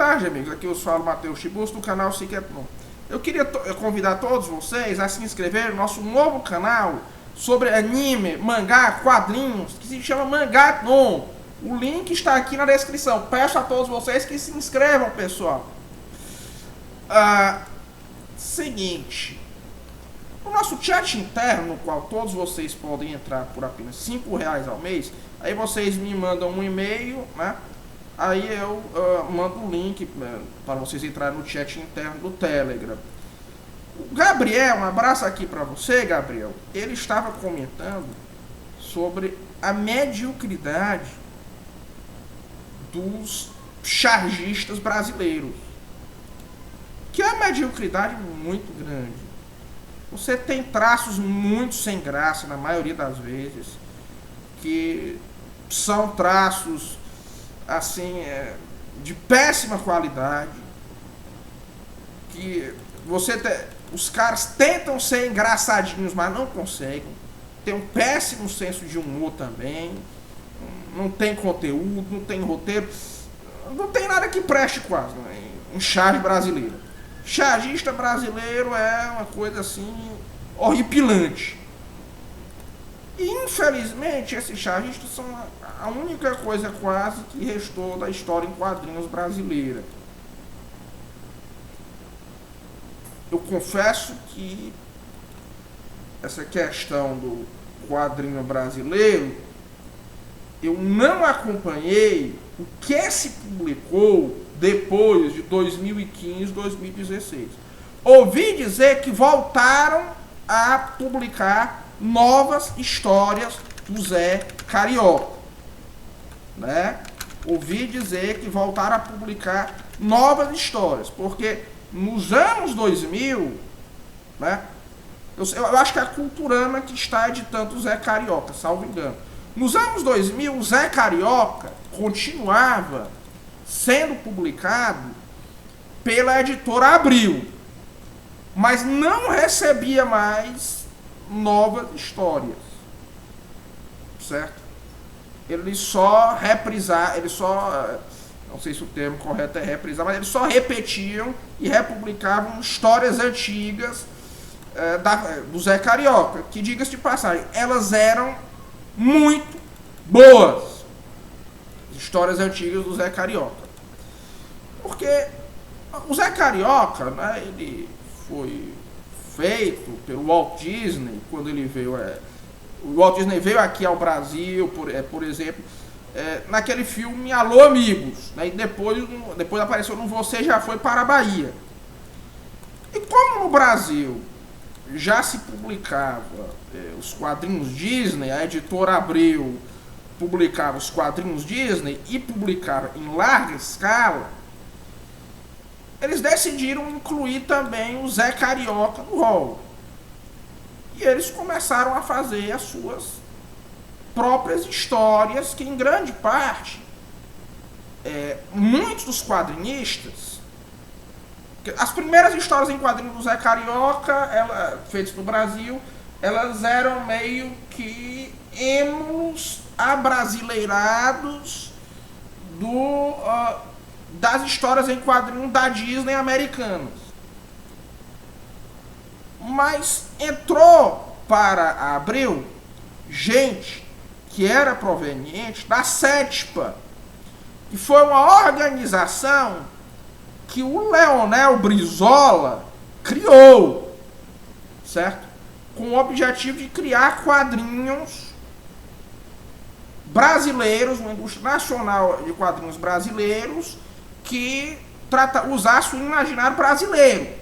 tarde, amigos. Aqui eu falo Matheus Tiburcio do canal Cicatron. Eu queria convidar todos vocês a se inscrever no nosso novo canal sobre anime, mangá, quadrinhos, que se chama Mangatron. O link está aqui na descrição. Peço a todos vocês que se inscrevam, pessoal. Seguinte, o nosso chat interno, no qual todos vocês podem entrar por apenas R$5 ao mês, aí vocês me mandam um e-mail, né? Aí eu mando o link para vocês entrarem no chat interno do Telegram. O Gabriel, um abraço aqui para você, Gabriel. Ele estava comentando sobre a mediocridade dos chargistas brasileiros. Que é uma mediocridade muito grande. Você tem traços muito sem graça, na maioria das vezes, que são traços assim, de péssima qualidade, que os caras tentam ser engraçadinhos, mas não conseguem, tem um péssimo senso de humor também, não tem conteúdo, não tem roteiro, não tem nada que preste quase, né? Em charge brasileiro. Chargista brasileiro é uma coisa assim, horripilante. E infelizmente esses chargistas são a única coisa quase que restou da história em quadrinhos brasileira. Eu confesso que essa questão do quadrinho brasileiro, eu não acompanhei o que se publicou depois de 2015, 2016. Ouvi dizer que voltaram a publicar novas histórias do Zé Carioca, né? Ouvi dizer que voltaram a publicar novas histórias, porque nos anos 2000, né? Eu acho que é a Culturama que está editando o Zé Carioca, salvo engano. Nos anos 2000, o Zé Carioca continuava sendo publicado pela editora Abril, mas não recebia mais novas histórias, certo? Eles só não sei se o termo correto é reprisar, mas eles só repetiam e republicavam histórias antigas do Zé Carioca, que, diga-se de passagem, elas eram muito boas, histórias antigas do Zé Carioca, porque o Zé Carioca, né, ele foi feito pelo Walt Disney, quando ele veio, o Walt Disney veio aqui ao Brasil, por exemplo, naquele filme Alô Amigos, né, e depois apareceu no Você Já Foi para a Bahia. E como no Brasil já se publicava os quadrinhos Disney, a editora Abril publicava os quadrinhos Disney e publicava em larga escala, eles decidiram incluir também o Zé Carioca no rol. E eles começaram a fazer as suas próprias histórias, que em grande parte, muitos dos quadrinistas, as primeiras histórias em quadrinhos do Zé Carioca, feitas no Brasil, elas eram meio que emos abrasileirados das histórias em quadrinhos da Disney americanas. Mas entrou para a Abril gente que era proveniente da CETPA, que foi uma organização que o Leonel Brizola criou, certo? Com o objetivo de criar quadrinhos brasileiros, uma indústria nacional de quadrinhos brasileiros que usasse o imaginário brasileiro.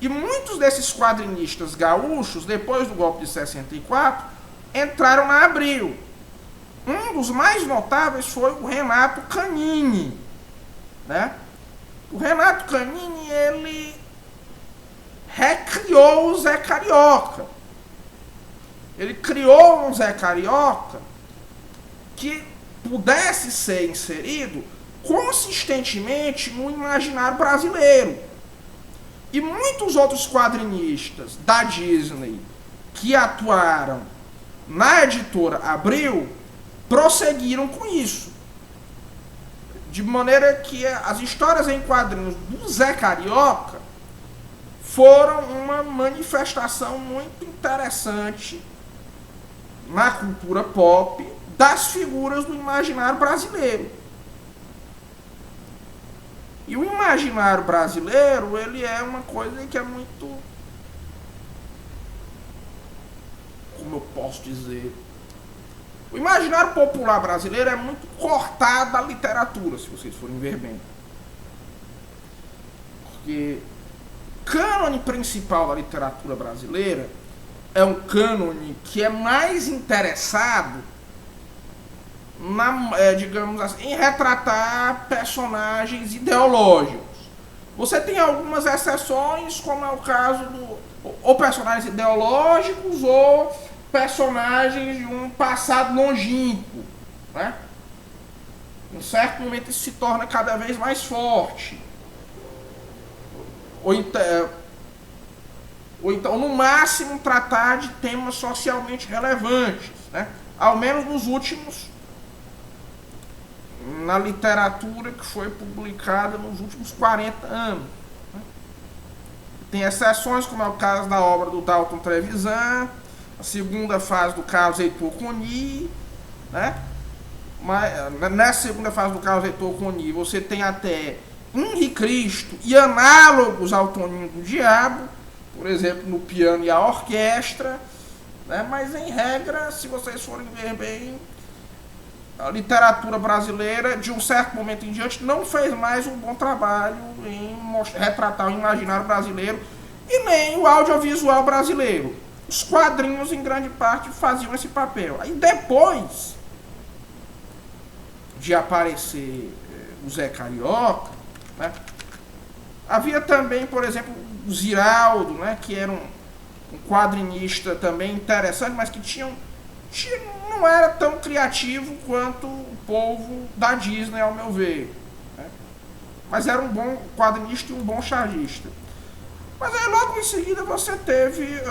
E muitos desses quadrinistas gaúchos, depois do golpe de 64, entraram na Abril. Um dos mais notáveis foi o Renato Canini, né? O Renato Canini, ele recriou o Zé Carioca. Ele criou um Zé Carioca que pudesse ser inserido consistentemente no imaginário brasileiro. E muitos outros quadrinistas da Disney que atuaram na editora Abril prosseguiram com isso. De maneira que as histórias em quadrinhos do Zé Carioca foram uma manifestação muito interessante na cultura pop das figuras do imaginário brasileiro. E o imaginário brasileiro, ele é uma coisa que é muito, como eu posso dizer, o imaginário popular brasileiro é muito cortado da literatura, se vocês forem ver bem. Porque o cânone principal da literatura brasileira é um cânone que é mais interessado digamos assim, em retratar personagens ideológicos. Você tem algumas exceções, como é o caso ou personagens ideológicos ou personagens de um passado longínquo, né? Em um certo momento isso se torna cada vez mais forte. Ou então, no máximo, tratar de temas socialmente relevantes, né? Ao menos nos últimos, na literatura que foi publicada nos últimos 40 anos. Né? Tem exceções, como é o caso da obra do Dalton Trevisan, a segunda fase do Carlos Heitor Coni, né? Mas, nessa segunda fase do Carlos Heitor Coni, você tem até Henri Cristo e análogos ao Toninho do Diabo, por exemplo, no piano e a orquestra, né? Mas em regra, se vocês forem ver bem, a literatura brasileira, de um certo momento em diante, não fez mais um bom trabalho em retratar o imaginário brasileiro e nem o audiovisual brasileiro. Os quadrinhos, em grande parte, faziam esse papel. Aí depois de aparecer o Zé Carioca, né, havia também, por exemplo, o Ziraldo, né, que era um quadrinista também interessante, mas que não era tão criativo quanto o povo da Disney, ao meu ver. Né? Mas era um bom quadrinista e um bom chargista. Mas aí logo em seguida você teve...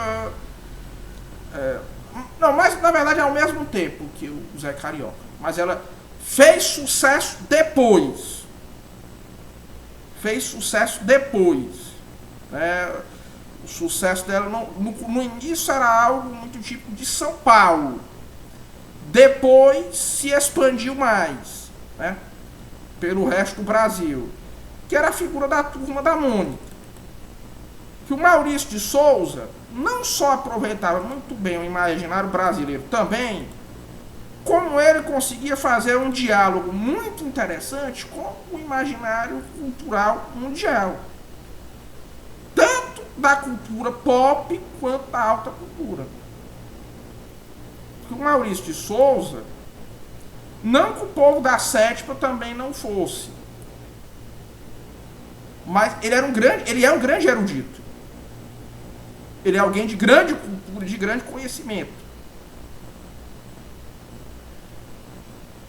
não, mas na verdade é ao mesmo tempo que o Zé Carioca. Mas ela fez sucesso depois. Né? O sucesso dela no início era algo muito tipo de São Paulo. Depois se expandiu mais, né, pelo resto do Brasil, que era a figura da Turma da Mônica. Que o Maurício de Souza não só aproveitava muito bem o imaginário brasileiro também, como ele conseguia fazer um diálogo muito interessante com o imaginário cultural mundial. Tanto da cultura pop quanto da alta cultura. Que o Maurício de Souza, não que o povo da Sétima também não fosse, mas ele é um grande erudito. Ele é alguém de grande cultura, de grande conhecimento.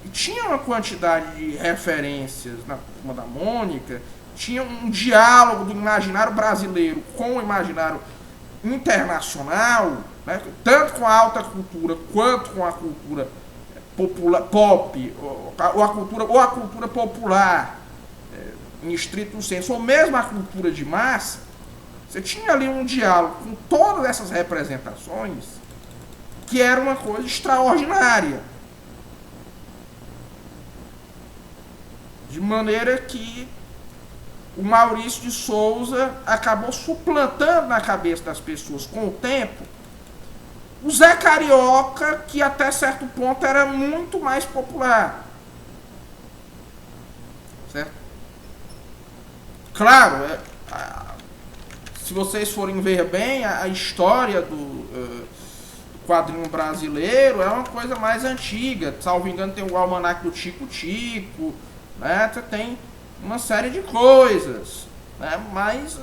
E tinha uma quantidade de referências na Turma da Mônica, tinha um diálogo do imaginário brasileiro com o imaginário internacional, né, tanto com a alta cultura quanto com a cultura popular, pop, ou a cultura popular, em estrito senso, ou mesmo a cultura de massa. Você tinha ali um diálogo com todas essas representações que era uma coisa extraordinária. De maneira que o Maurício de Souza acabou suplantando na cabeça das pessoas com o tempo o Zé Carioca, que até certo ponto era muito mais popular. Certo? Claro, se vocês forem ver bem, a história do quadrinho brasileiro é uma coisa mais antiga. Salvo engano, tem o Almanaque do Tico Tico, né? Tem uma série de coisas, né? Mas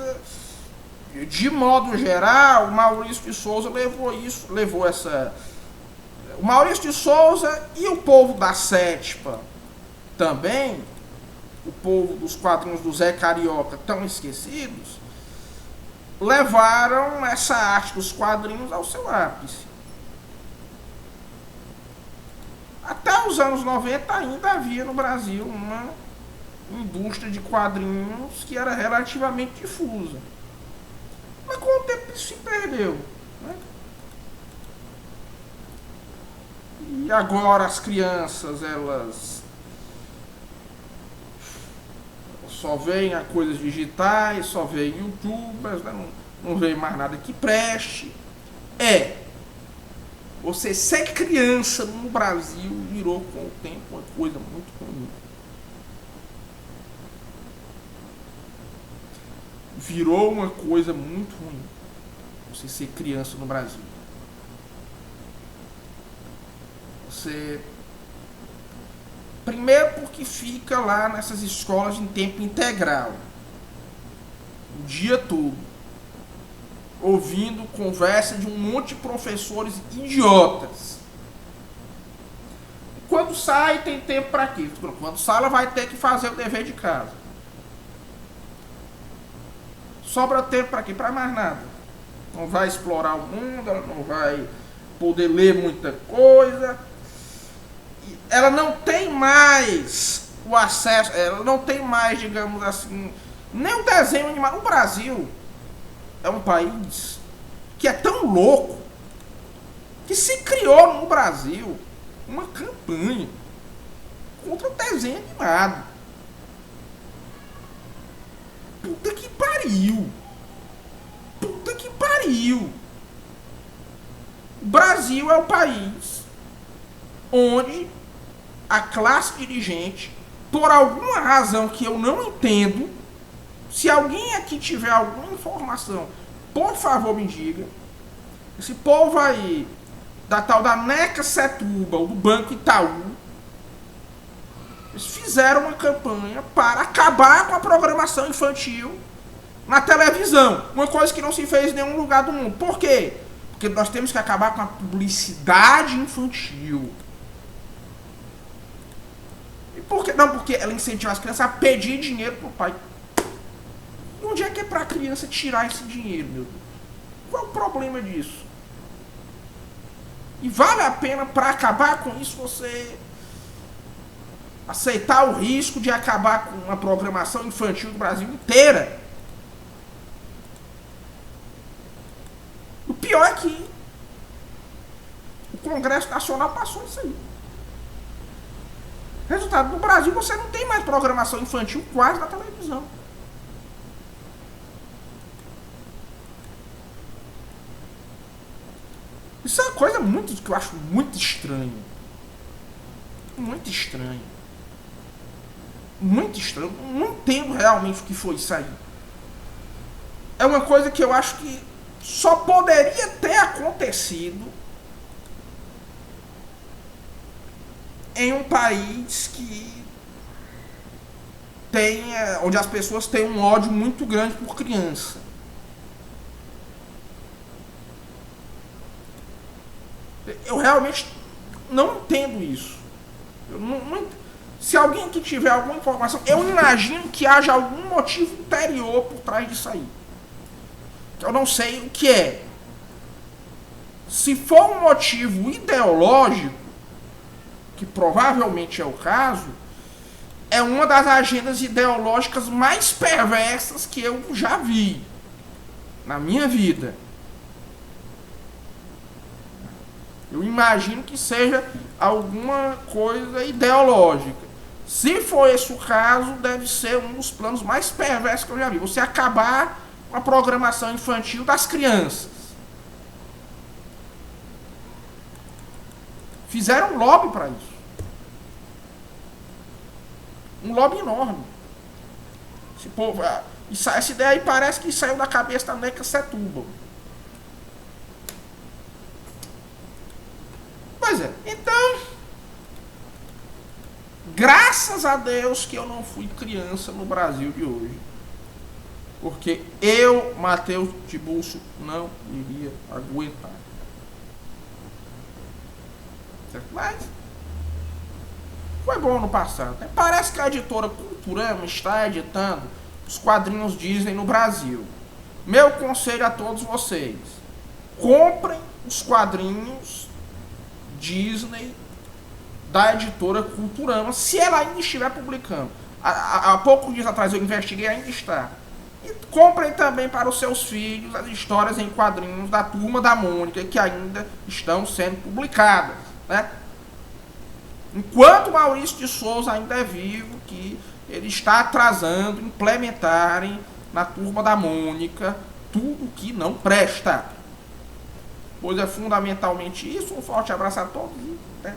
de modo geral, o Maurício de Souza o Maurício de Souza e o povo da Sétima também, o povo dos quadrinhos do Zé Carioca tão esquecidos, levaram essa arte dos quadrinhos ao seu ápice. Até os anos 90 ainda havia no Brasil indústria de quadrinhos que era relativamente difusa. Mas com o tempo isso se perdeu. Né? E agora as crianças, elas só veem a coisas digitais, só veem youtubers, né? Não veem mais nada que preste. Você ser criança no Brasil virou com o tempo uma coisa muito ruim. Virou uma coisa muito ruim. Você ser criança no Brasil. Você... Primeiro porque fica lá nessas escolas em tempo integral. O dia todo. Ouvindo conversa de um monte de professores idiotas. Quando sai, tem tempo para quê? Quando sai, ela vai ter que fazer o dever de casa. Sobra tempo para quê? Para mais nada. Não vai explorar o mundo, ela não vai poder ler muita coisa. Ela não tem mais o acesso, ela não tem mais, digamos assim, nem o desenho animado. O Brasil é um país que é tão louco que se criou no Brasil uma campanha contra o desenho animado. Puta que pariu! Puta que pariu! O Brasil é o país onde a classe dirigente, por alguma razão que eu não entendo, se alguém aqui tiver alguma informação, por favor me diga. Esse povo aí, da tal da Neca Setúbal, do Banco Itaú, eles fizeram uma campanha para acabar com a programação infantil na televisão. Uma coisa que não se fez em nenhum lugar do mundo. Por quê? Porque nós temos que acabar com a publicidade infantil. E por quê? Não, porque ela incentiva as crianças a pedir dinheiro pro pai. E onde é que é para a criança tirar esse dinheiro, meu Deus? Qual é o problema disso? E vale a pena, para acabar com isso, você aceitar o risco de acabar com a programação infantil do Brasil inteira? O pior é que o Congresso Nacional passou isso aí. Resultado, no Brasil você não tem mais programação infantil quase na televisão. Isso é uma coisa muito que eu acho muito estranho. Muito estranho. Muito estranho. Não entendo realmente o que foi isso aí. É uma coisa que eu acho que só poderia ter acontecido em um país que tenha, onde as pessoas têm um ódio muito grande por criança. Eu realmente não entendo isso. Se alguém aqui tiver alguma informação, eu imagino que haja algum motivo interior por trás disso aí. Eu não sei o que é. Se for um motivo ideológico, que provavelmente é o caso, é uma das agendas ideológicas mais perversas que eu já vi na minha vida. Eu imagino que seja alguma coisa ideológica. Se for esse o caso, deve ser um dos planos mais perversos que eu já vi. Você acabar com a programação infantil das crianças. Fizeram um lobby para isso. Um lobby enorme. Esse povo, essa ideia aí parece que saiu da cabeça da Neca Setúbal. Pois é, então, graças a Deus que eu não fui criança no Brasil de hoje. Porque eu, Matheus Tiburcio, não iria aguentar. Certo? Mas foi bom no passado. Parece que a editora Culturama está editando os quadrinhos Disney no Brasil. Meu conselho a todos vocês: comprem os quadrinhos Disney da editora Culturama, se ela ainda estiver publicando. Há poucos dias atrás eu investiguei, ainda está. E comprem também para os seus filhos as histórias em quadrinhos da Turma da Mônica, que ainda estão sendo publicadas, né? Enquanto Maurício de Souza ainda é vivo, que ele está atrasando implementarem na Turma da Mônica tudo que não presta. Pois é fundamentalmente isso. Um forte abraço a todos. Né?